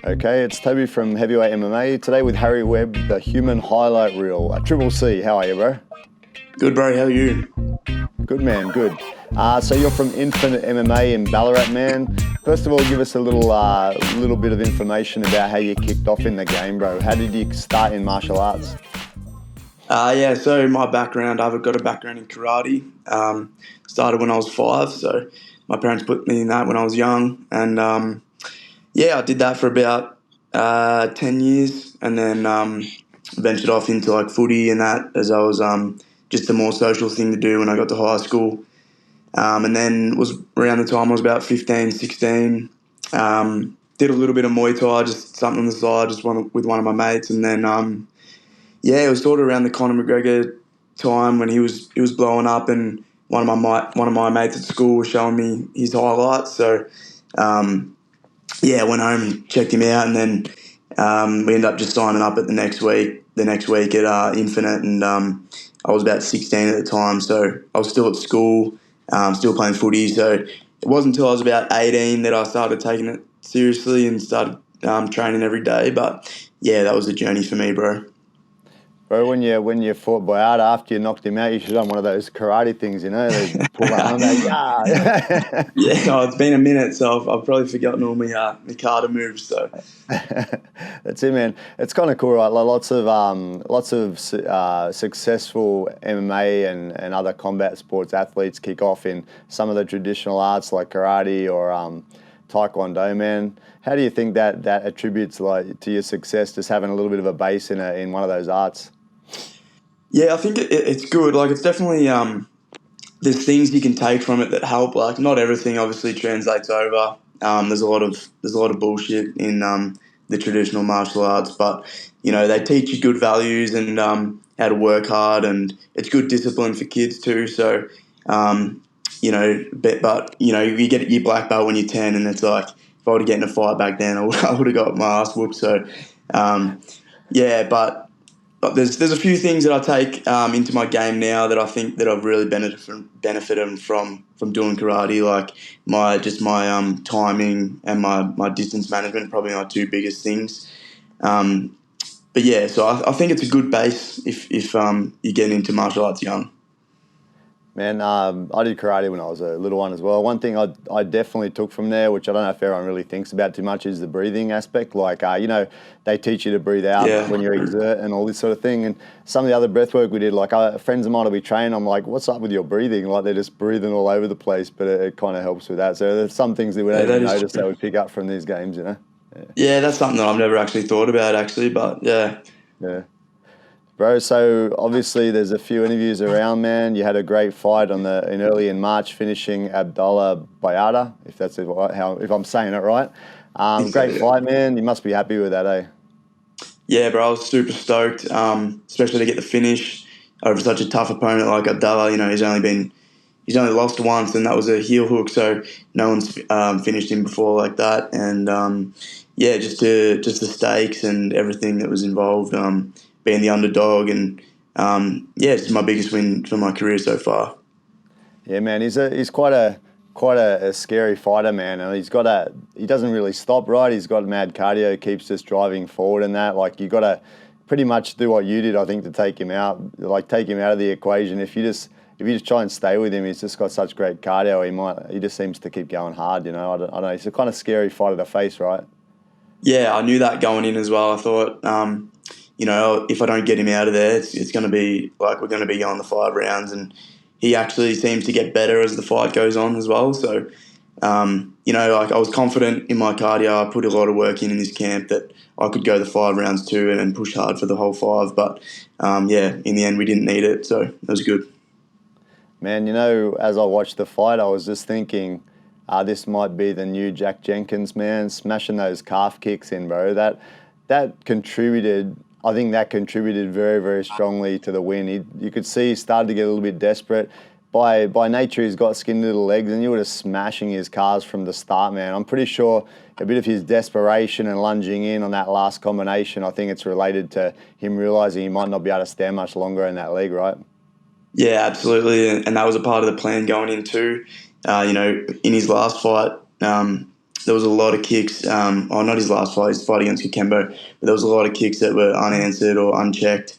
Okay, it's Toby from Heavyweight MMA. Today with Harry Webb, the human highlight reel. Triple C, how are you, bro? Good, bro. How are you? Good, man, good. So you're from Infinite MMA in Ballarat, man. First of all, give us a little bit of information about how you kicked off in the game, bro. How did you start in martial arts? So my background, I've got a background in karate. Started when I was 5, so my parents put me in that when I was young. And I did that for about 10 years, and then ventured off into like footy and that, as I was just a more social thing to do when I got to high school. And then was around the time I was about 15, 16. Did a little bit of Muay Thai, just something on the side, with one of my mates. And then, it was sort of around the Conor McGregor time when he was blowing up, and one of my mates at school was showing me his highlights. So, I went home and checked him out, and then we ended up just signing up at the next week at Infinite, and I was about 16 at the time, so I was still at school, still playing footy. So it wasn't until I was about 18 that I started taking it seriously and started training every day. But yeah, that was the journey for me, bro. Bro, when you fought Biayda, after you knocked him out, you should have done one of those karate things, you know? They pull that arm out, yeah. It's been a minute, so I've probably forgotten all my kata moves. So that's it, man. It's kind of cool, right? Like lots of successful MMA and other combat sports athletes kick off in some of the traditional arts like karate or Taekwondo, man. How do you think that attributes to your success, just having a little bit of a base in one of those arts? Yeah, I think it's good. Like, it's definitely there's things you can take from it that help. Like, not everything obviously translates over. There's a lot of bullshit in the traditional martial arts, but they teach you good values and how to work hard, and it's good discipline for kids too. So you get your black belt when you're 10, and it's like, if I were to get in a fight back then, I would have got my ass whooped. So but there's a few things that I take into my game now that I think that I've really benefited from doing karate, like my timing and my distance management, probably my two biggest things. So I think it's a good base if you're getting into martial arts young. Man, I did karate when I was a little one as well. One thing I definitely took from there, which I don't know if everyone really thinks about too much, is the breathing aspect. Like, they teach you to breathe out when you exert and all this sort of thing. And some of the other breath work we did, like friends of mine will be trained, I'm like, what's up with your breathing? Like, they're just breathing all over the place, but it kind of helps with that. So there's some things that we don't even notice that we pick up from these games, you know? Yeah, that's something that I've never actually thought about, but yeah. Yeah. Bro, so obviously there's a few interviews around, man. You had a great fight early in March, finishing Abdalla Biayda, if I'm saying it right. Great fight, man. You must be happy with that, eh? Yeah, bro, I was super stoked, especially to get the finish over such a tough opponent like Abdalla. He's only lost once, and that was a heel hook, so no one's finished him before like that. And just the stakes and everything that was involved. Being the underdog, and it's my biggest win for my career so far. Yeah, man, he's quite a scary fighter, man, and he doesn't really stop, right? He's got mad cardio, keeps just driving forward, and that, like, you got to pretty much do what you did, I think, to take him out, take him out of the equation. If you just try and stay with him, he's just got such great cardio. He just seems to keep going hard, I don't know. He's a kind of scary fighter to face, right? Yeah, I knew that going in as well. I thought, if I don't get him out of there, it's going to be like we're going to be going the 5 rounds, and he actually seems to get better as the fight goes on as well. So, I was confident in my cardio. I put a lot of work in this camp that I could go the 5 rounds too and push hard for the whole 5. But, in the end, we didn't need it, so it was good. Man, as I watched the fight, I was just thinking, this might be the new Jack Jenkins, man, smashing those calf kicks in, bro. That contributed. I think that contributed very, very strongly to the win. You could see he started to get a little bit desperate. By nature, he's got skinny little legs, and you were just smashing his calves from the start, man. I'm pretty sure a bit of his desperation and lunging in on that last combination, I think it's related to him realising he might not be able to stand much longer in that leg, right? Yeah, absolutely, and that was a part of the plan going in too. In his last fight, there was a lot of kicks. Not his last fight, his fight against Kikembo, but there was a lot of kicks that were unanswered or unchecked.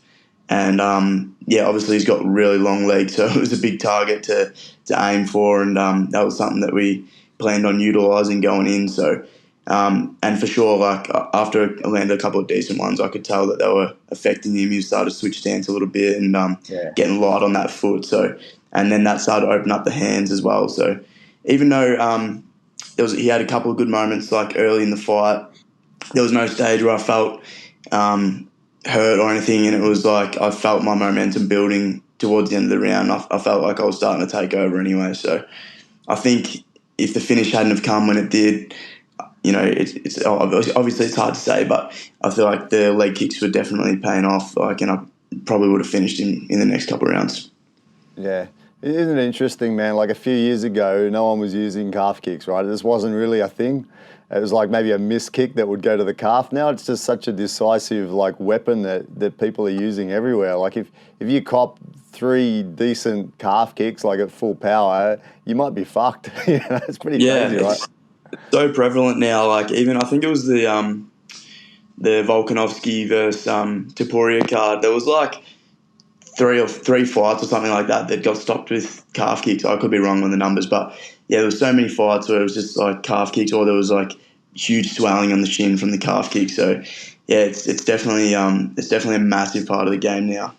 And obviously he's got really long legs, so it was a big target to aim for, and that was something that we planned on utilising going in. So, and for sure, like after I landed a couple of decent ones, I could tell that they were affecting him. He started to switch stance a little bit and getting light on that foot. So, and then that started to open up the hands as well. So, even though he had a couple of good moments like early in the fight, there was no stage where I felt hurt or anything, and it was like I felt my momentum building towards the end of the round. I felt like I was starting to take over anyway. So I think if the finish hadn't have come when it did, it's obviously it's hard to say, but I feel like the leg kicks were definitely paying off. And I probably would have finished him in the next couple of rounds. Yeah. Isn't it interesting, man? Like a few years ago, no one was using calf kicks, right? This wasn't really a thing. It was like maybe a missed kick that would go to the calf. Now it's just such a decisive weapon that people are using everywhere. Like if you cop 3 decent calf kicks at full power, you might be fucked. It's pretty crazy, right? It's so prevalent now. Like even I think it was the Volkanovski versus Topuria card. There was three fights or something like that got stopped with calf kicks. I could be wrong on the numbers, but there was so many fights where it was just calf kicks, or there was huge swelling on the shin from the calf kick. So it's definitely a massive part of the game now.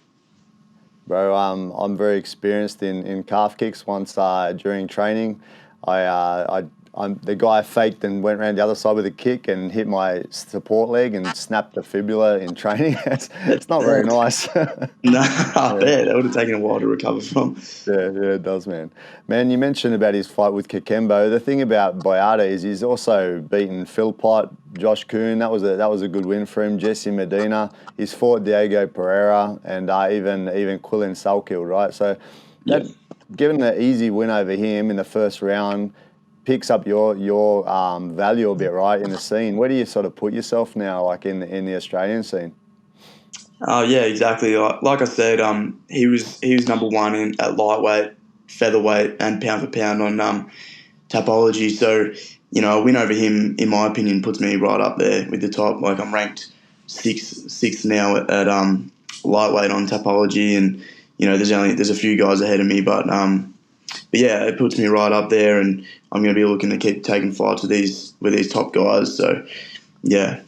Bro, I'm very experienced in calf kicks. Once during training, the guy faked and went around the other side with a kick and hit my support leg and snapped the fibula in training. It's not very nice. No, I bet. That would have taken a while to recover from. Yeah, it does, man. Man, you mentioned about his fight with Kikembo. The thing about Biayda is he's also beaten Philpott, Josh Kuhn. That was a good win for him. Jesse Medina. He's fought Diego Pereira and even Quillen Salkild, right? So given the easy win over him in the first round, picks up your value a bit, right, in the scene. Where do you sort of put yourself now, in the Australian scene? Yeah, exactly. Like I said, he was number one at lightweight, featherweight, and pound for pound on Tapology. So a win over him, in my opinion, puts me right up there with the top. I'm ranked sixth now at lightweight on Tapology, and there's a few guys ahead of me, but yeah, it puts me right up there, and I'm going to be looking to keep taking fights with these top guys. So, yeah.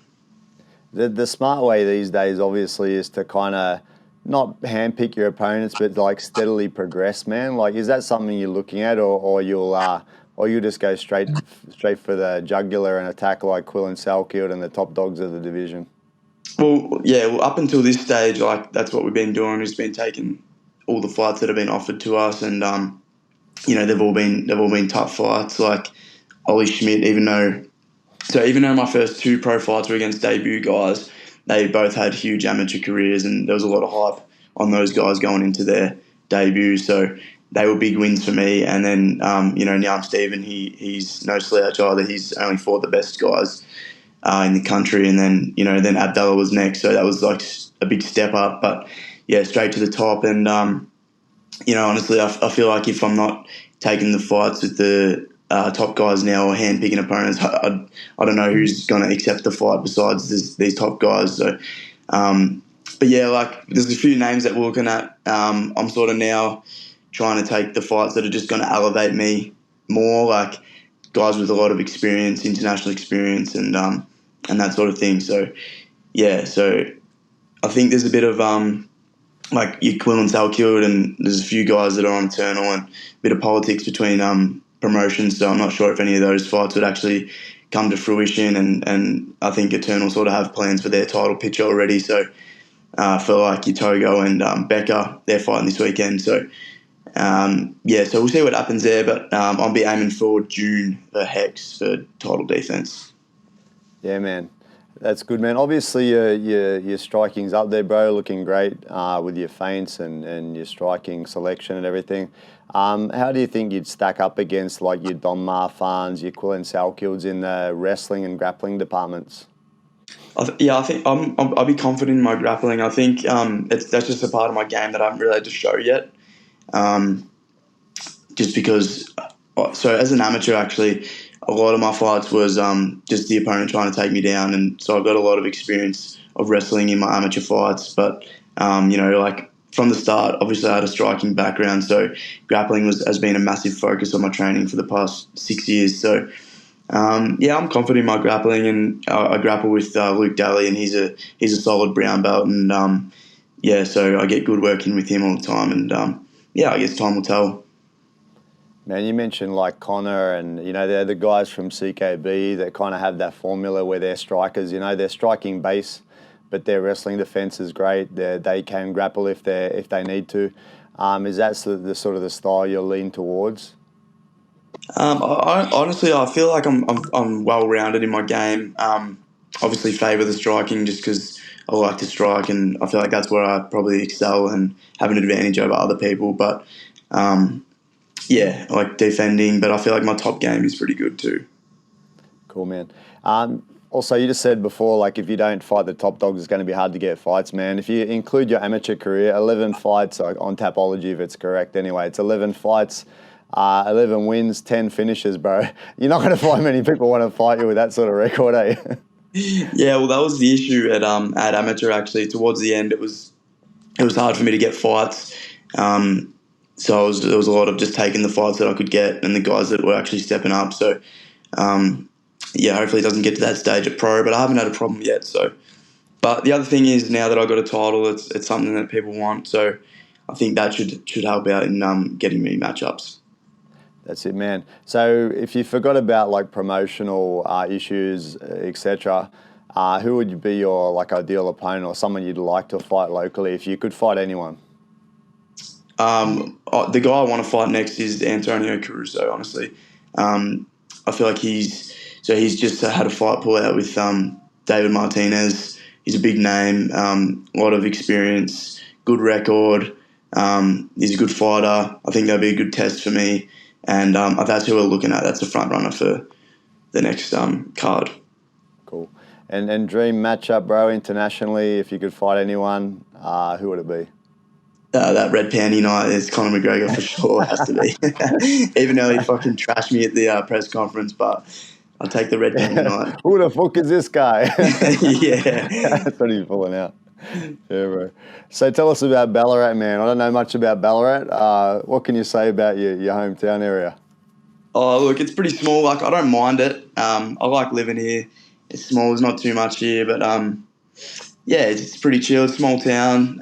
The smart way these days, obviously, is to kind of not handpick your opponents, but steadily progress, man. Is that something you're looking at, or you'll just go straight for the jugular and attack like Quillen Salkild and the top dogs of the division? Well, yeah. Well, up until this stage, that's what we've been doing. We've been taking all the fights that have been offered to us, and they've all been tough fights. Like Ollie Schmidt, even though my first 2 pro fights were against debut guys, they both had huge amateur careers, and there was a lot of hype on those guys going into their debuts. So they were big wins for me. And then Niam Stephen, he's no slouch either. He's only fought the best guys in the country, and then then Abdalla was next. So that was a big step up. But yeah, straight to the top. And honestly, I feel like if I'm not taking the fights with the top guys now or hand-picking opponents, I don't know who's going to accept the fight besides these top guys. So, but yeah, there's a few names that we're looking at. I'm sort of now trying to take the fights that are just going to elevate me more, guys with a lot of experience, international experience, and that sort of thing. So, yeah, so I think there's a bit of your Quillen Salkild, and there's a few guys that are on Eternal, and a bit of politics between promotions. So I'm not sure if any of those fights would actually come to fruition, and I think Eternal sort of have plans for their title picture already. So for Togo and Becca, they're fighting this weekend. So so we'll see what happens there, but I'll be aiming for June for Hex for title defense. Yeah, man. That's good, man. Obviously, your striking's up there, bro. Looking great with your feints and your striking selection and everything. How do you think you'd stack up against your Don Marfans, your Quillen Salkilds in the wrestling and grappling departments? I think I'll be confident in my grappling. I think that's just a part of my game that I haven't really had to show yet. Just because, so as an amateur, actually, a lot of my fights was just the opponent trying to take me down, and so I've got a lot of experience of wrestling in my amateur fights. But like from the start, obviously I had a striking background, so grappling has been a massive focus of my training for the past 6 years. So I'm confident in my grappling, and I grapple with Luke Daly, and he's a solid brown belt, and so I get good working with him all the time, and I guess time will tell. Man, you mentioned like Connor and, they're the guys from CKB that kind of have that formula where they're strikers, they're striking base, but their wrestling defense is great. They can grapple if they need to. Is that the sort of the style you'll lean towards? Honestly, I feel like I'm well rounded in my game. Obviously, favour the striking just because I like to strike, and I feel like that's where I probably excel and have an advantage over other people. But I like defending, but I feel like my top game is pretty good too. Cool, man. Also, you just said before, like if you don't fight the top dogs, it's going to be hard to get fights, man. If you include your amateur career, 11 fights on Tapology, if it's correct. Anyway, it's 11 fights. 11 wins, 10 finishes, bro. You're not going to find many people want to fight you with that sort of record, eh? Yeah, well, that was the issue at amateur. Actually, towards the end, it was hard for me to get fights. So there was a lot of just taking the fights that I could get and the guys that were actually stepping up. So, hopefully it doesn't get to that stage at pro, but I haven't had a problem yet. So, but the other thing is now that I got a title, it's something that people want. So, I think that should help out in getting me matchups. That's it, man. So if you forgot about like promotional issues, etc., who would be your like ideal opponent or someone you'd like to fight locally if you could fight anyone? The guy I want to fight next is Antonio Caruso. Honestly, I feel like he's just had a fight pull out with David Martinez. He's a big name, a lot of experience, good record. He's a good fighter. I think that'd be a good test for me. And that's who we're looking at. That's the front runner for the next card. Cool. And dream matchup, bro, internationally, if you could fight anyone, who would it be? That red panty night is Conor McGregor for sure. Has to be. Even though he fucking trashed me at the press conference, but I'll take the red panty night. Who the fuck is this guy? Yeah. That's what he's pulling out. Yeah, bro. So tell us about Ballarat, man. I don't know much about Ballarat. What can you say about your hometown area? Oh, look, it's pretty small. Like, I don't mind it. I like living here. It's small. There's not too much here, but it's pretty chill. Small town.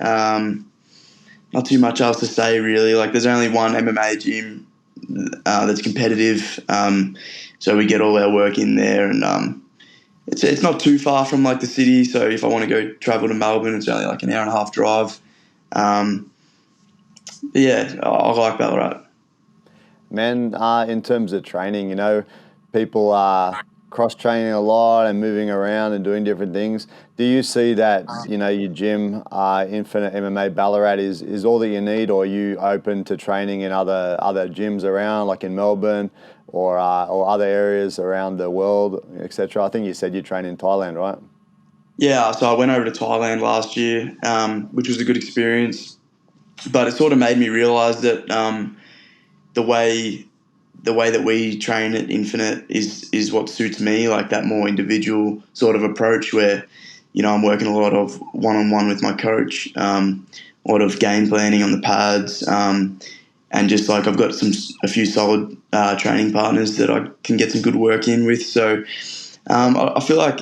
Not too much else to say, really. Like, there's only one MMA gym that's competitive, so we get all our work in there, and it's not too far from like the city. So if I want to go travel to Melbourne, it's only like an hour and a half drive. I like Ballarat. Man, in terms of training, people are cross-training a lot and moving around and doing different things. Do you see that, your gym, Infinite MMA Ballarat is all that you need, or are you open to training in other gyms around, like in Melbourne or other areas around the world, etc.? I think you said you train in Thailand, right? Yeah, so I went over to Thailand last year, which was a good experience, but it sort of made me realise that the way that we train at Infinite is what suits me, like that more individual sort of approach where, I'm working a lot of one-on-one with my coach, a lot of game planning on the pads, and just like I've got a few solid training partners that I can get some good work in with. So I feel like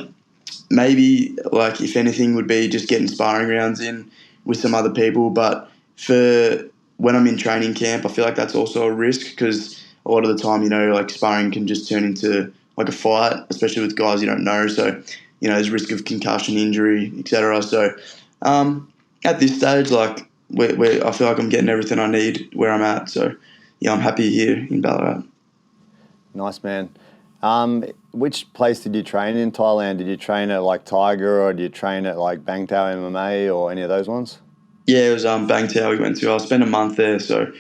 maybe like if anything would be just getting sparring rounds in with some other people. But for when I'm in training camp, I feel like that's also a risk because a lot of the time, like sparring can just turn into like a fight, especially with guys you don't know. So, there's risk of concussion, injury, etc. So at this stage, like I feel like I'm getting everything I need where I'm at. So yeah, I'm happy here in Ballarat. Nice, man. Which place did you train in Thailand? Did you train at like Tiger, or did you train at like Bangtao MMA or any of those ones? Yeah, it was Bangtao we went to. I spent a month there, so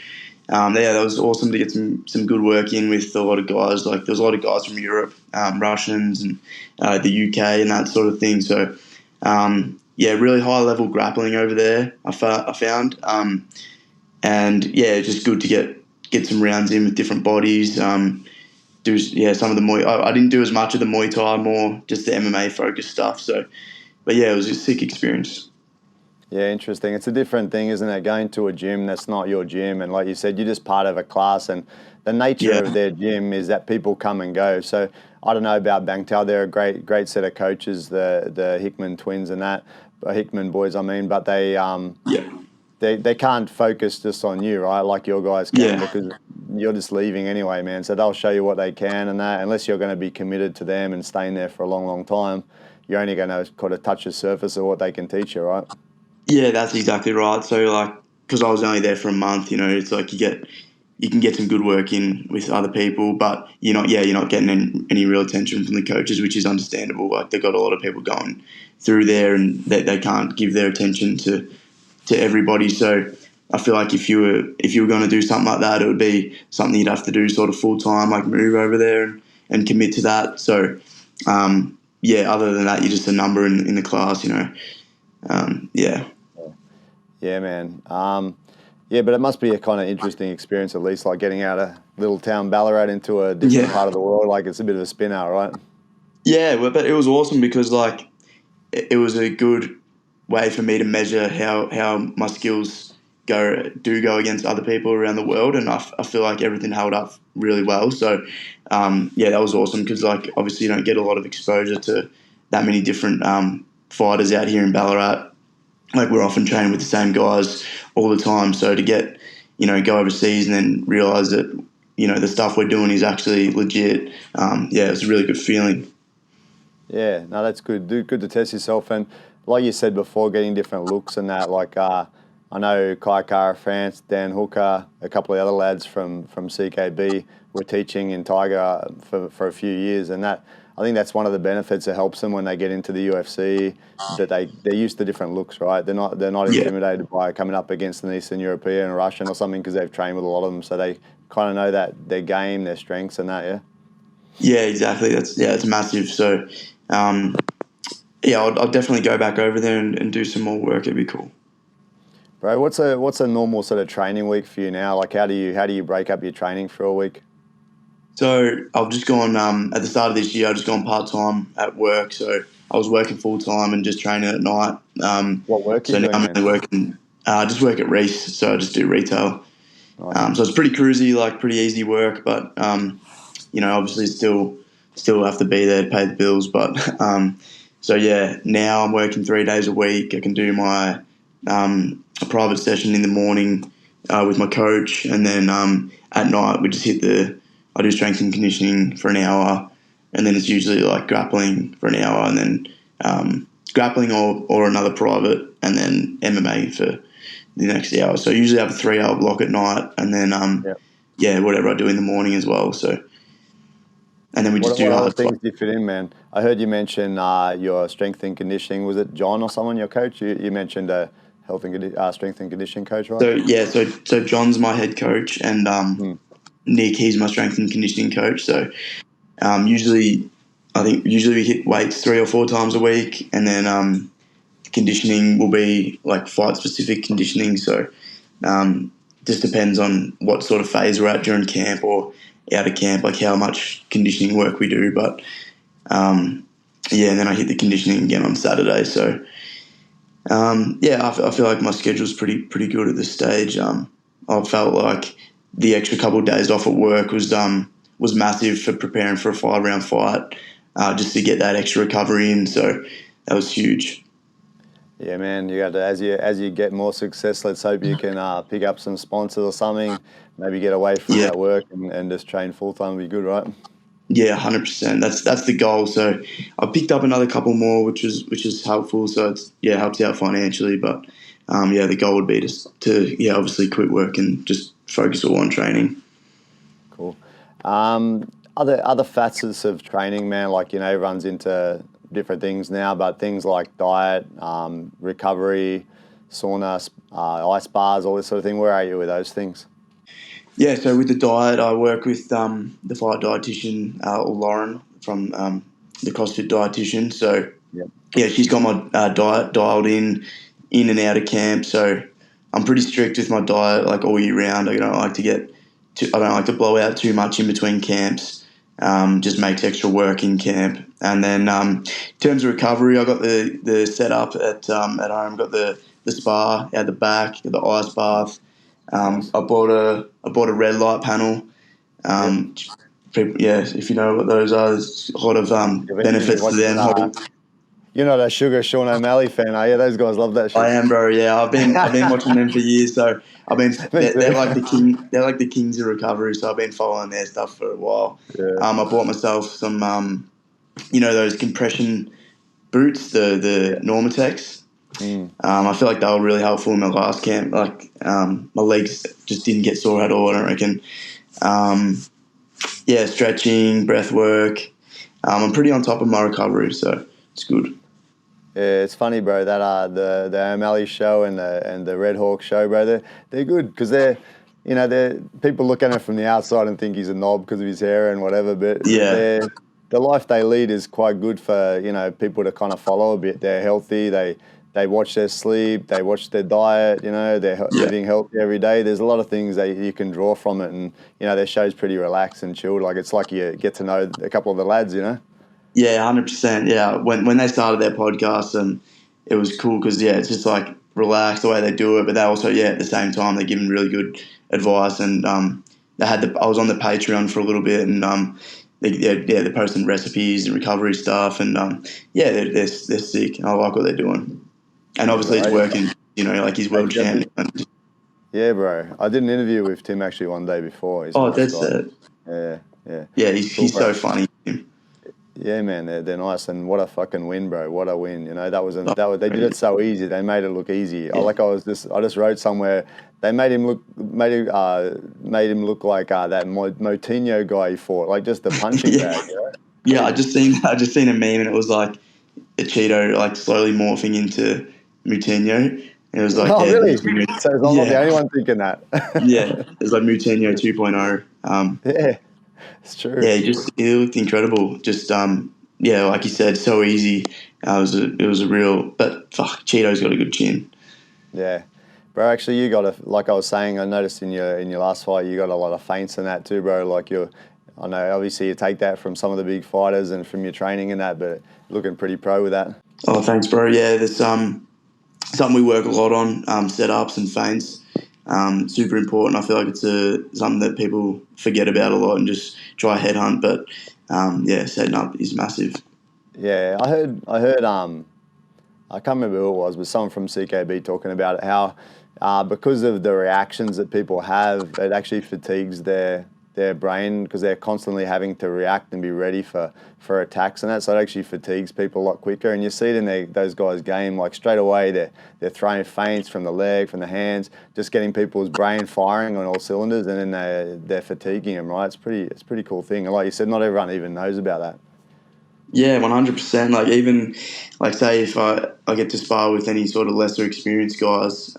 that was awesome to get some good work in with a lot of guys. Like there was a lot of guys from Europe, Russians, and the UK and that sort of thing. So really high level grappling over there. I found, and just good to get some rounds in with different bodies. do some of the Muay. I didn't do as much of the Muay Thai, more just the MMA focused stuff. So, but yeah, it was a sick experience. Yeah, interesting. It's a different thing, isn't it? Going to a gym that's not your gym, and like you said, you're just part of a class, and the nature Yeah, of their gym is that people come and go. So I don't know about Bangtao. They're a great set of coaches, the Hickman twins and that, Hickman boys, I mean, but yeah, they can't focus just on you, right? Like your guys can, yeah, because you're just leaving anyway, man. So they'll show you what they can and that. Unless you're going to be committed to them and staying there for a long time, you're only going to kind of touch the surface of what they can teach you, right? yeah. That's exactly right. So like, because I was only there for a month, it's like you can get some good work in with other people, but you're not getting any real attention from the coaches, which is understandable. Like they've got a lot of people going through there, and they can't give their attention to everybody. So I feel like if you were going to do something like that, it would be something you'd have to do sort of full time, like move over there and commit to that. So other than that, you're just a number in the class, yeah. Yeah, man. Yeah, but it must be a kind of interesting experience, at least, like getting out of little town Ballarat into a different Yeah. part of the world. Like it's a bit of a spin out, right? Yeah, but it was awesome because like it was a good way for me to measure how my skills go against other people around the world, and I feel like everything held up really well. So that was awesome because like obviously you don't get a lot of exposure to that many different fighters out here in Ballarat. Like we're often training with the same guys all the time, so to get go overseas and then realize that the stuff we're doing is actually legit. It was a really good feeling. Yeah, no, that's good. Good to test yourself. And like you said before, getting different looks and that. Like I know Kai Kara France, Dan Hooker, a couple of other lads from CKB were teaching in Tiger for a few years, and that I think that's one of the benefits that helps them when they get into the UFC, that they're used to different looks, right? They're not Yeah. intimidated by coming up against an Eastern European or Russian or something because they've trained with a lot of them, so they kind of know that their game, their strengths, and that. Yeah. Yeah, exactly. It's massive. So, I'll definitely go back over there and do some more work. It'd be cool. Bro, what's a normal sort of training week for you now? Like, how do you break up your training for a week? So I've just gone at the start of this year. I've just gone part time at work. So I was working full time and just training at night. What work are So you now doing, I'm man? only working. Just work at Reese. So I just do retail. Nice. So it's pretty cruisy, like pretty easy work. But obviously still have to be there to pay the bills. But now I'm working 3 days a week. I can do my a private session in the morning with my coach, and then at night we just I do strength and conditioning for an hour, and then it's usually like grappling for an hour, and then grappling or another private, and then MMA for the next hour. So I usually have a 3 hour block at night, and then whatever I do in the morning as well. So and then we just What do other hard. things do you fit in, man? I heard you mention your strength and conditioning. Was it John or someone, your coach? You mentioned a strength and conditioning coach, right? So John's my head coach, and Hmm. Nick, he's my strength and conditioning coach. So usually we hit weights 3 or 4 times a week, and then conditioning will be like fight specific conditioning. So just depends on what sort of phase we're at during camp or out of camp, like how much conditioning work we do. But and then I hit the conditioning again on Saturday. So I feel like my schedule's pretty good at this stage. I felt like the extra couple of days off at work was massive for preparing for a 5 round fight, just to get that extra recovery in. So that was huge. Yeah, man. You got to as you get more success. Let's hope you can pick up some sponsors or something. Maybe get away from Yeah, that work and just train full time. Be good, right? yeah, 100%. That's the goal. So I picked up another couple more, which is helpful. So it's helps out financially, but the goal would be to obviously quit work and just focus all on training. Cool. Other facets of training, man. Like everyone's into different things now, but things like diet, recovery, sauna, ice bars, all this sort of thing. Where are you with those things? Yeah, so with the diet, I work with the fight dietitian, Lauren from the CrossFit dietitian. So Yeah. she's got my diet dialed in and out of camp. So I'm pretty strict with my diet, like all year round. I don't like to blow out too much in between camps. just makes extra work in camp. And then in terms of recovery, I got the setup at home. Got the spa out the back, got the ice bath. Nice. I bought a red light panel. If you know what those are, there's a lot of You've been benefits to watching. them. You're not a Sugar Sean O'Malley fan, are you? Those guys love that shit. I am, bro. Yeah, I've been watching them for years. So they're like the king. They're like the kings of recovery. So I've been following their stuff for a while. Yeah. I bought myself some those compression boots, the Normatex. I feel like they were really helpful in my last camp. Like my legs just didn't get sore at all, I don't reckon. Stretching, breath work. I'm pretty on top of my recovery, so it's good. Yeah, it's funny, bro. That the O'Malley show and the Red Hawk show, bro. They're good because they're people look at him from the outside and think he's a knob because of his hair and whatever. But the life they lead is quite good for people to kind of follow a bit. They're healthy. They watch their sleep. They watch their diet. They're eating healthy every day. There's a lot of things that you can draw from it, and their show's pretty relaxed and chilled. Like it's like you get to know a couple of the lads. Yeah, 100%. Yeah, when they started their podcast, and it was cool because it's just like relaxed the way they do it, but they also at the same time they're giving really good advice. And I was on the Patreon for a little bit, and they're posting recipes and recovery stuff, and they're sick. I like what they're doing, and obviously it's working. Like he's world champion. Yeah, bro. I did an interview with Tim actually one day before. He's that's it. Yeah. Yeah, he's so funny. Yeah, man, they're nice, and what a fucking win, bro! What a win! They did it so easy. They made it look easy. Yeah. I just wrote somewhere. They made him look like that Moutinho guy he fought, like just the punching bag. Yeah, I just seen a meme, and it was like a Cheeto like slowly morphing into Moutinho. It was like, really? So I'm not the only one thinking that. Yeah, it was like Moutinho 2.0. Yeah. It's true. Yeah, he looked incredible. Just like you said, so easy. It was a real, but fuck, Cheeto's got a good chin. Yeah, bro. Actually, you got like I was saying, I noticed in your last fight, you got a lot of feints in that too, bro. Like I know obviously you take that from some of the big fighters and from your training and that, but looking pretty pro with that. Oh, thanks, bro. Yeah, there's something we work a lot on, setups and feints. Super important. I feel like it's something that people forget about a lot and just try headhunt. But setting up is massive. Yeah, I heard. I can't remember who it was, but someone from CKB talking about it. How because of the reactions that people have, it actually fatigues their brain because they're constantly having to react and be ready for attacks and that. So it actually fatigues people a lot quicker. And you see it in those guys' game, like straight away they're throwing feints from the leg, from the hands, just getting people's brain firing on all cylinders, and then they're fatiguing them. Right? It's a pretty cool thing. And like you said, not everyone even knows about that. Yeah, 100%. Like even like say if I get to spar with any sort of lesser experienced guys.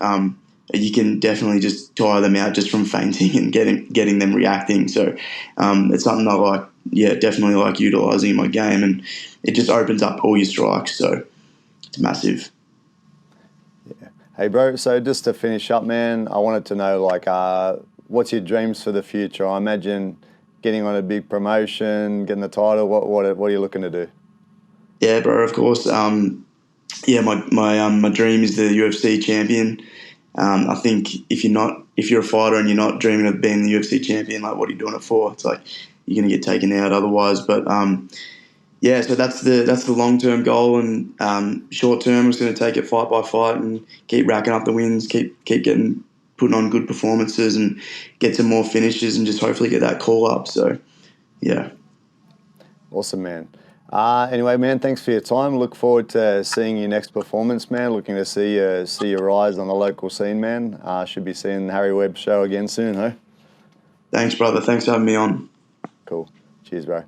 You can definitely just tire them out just from feinting and getting them reacting. So it's something I like. Yeah, definitely like utilising in my game, and it just opens up all your strikes. So it's massive. Yeah. Hey, bro. So just to finish up, man, I wanted to know what's your dreams for the future? I imagine getting on a big promotion, getting the title. What are you looking to do? Yeah, bro. Of course. My dream is the UFC champion. I think if you're a fighter and you're not dreaming of being the UFC champion, like what are you doing it for? It's like you're going to get taken out otherwise. But so that's the long term goal, and short term, I'm just going to take it fight by fight and keep racking up the wins, keep putting on good performances, and get some more finishes, and just hopefully get that call up. So yeah, awesome, man. Anyway, man, thanks for your time. Look forward to seeing your next performance, man. Looking to see your rise on the local scene, man. Should be seeing the Harry Webb show again soon, huh? Thanks, brother. Thanks for having me on. Cool. Cheers, bro.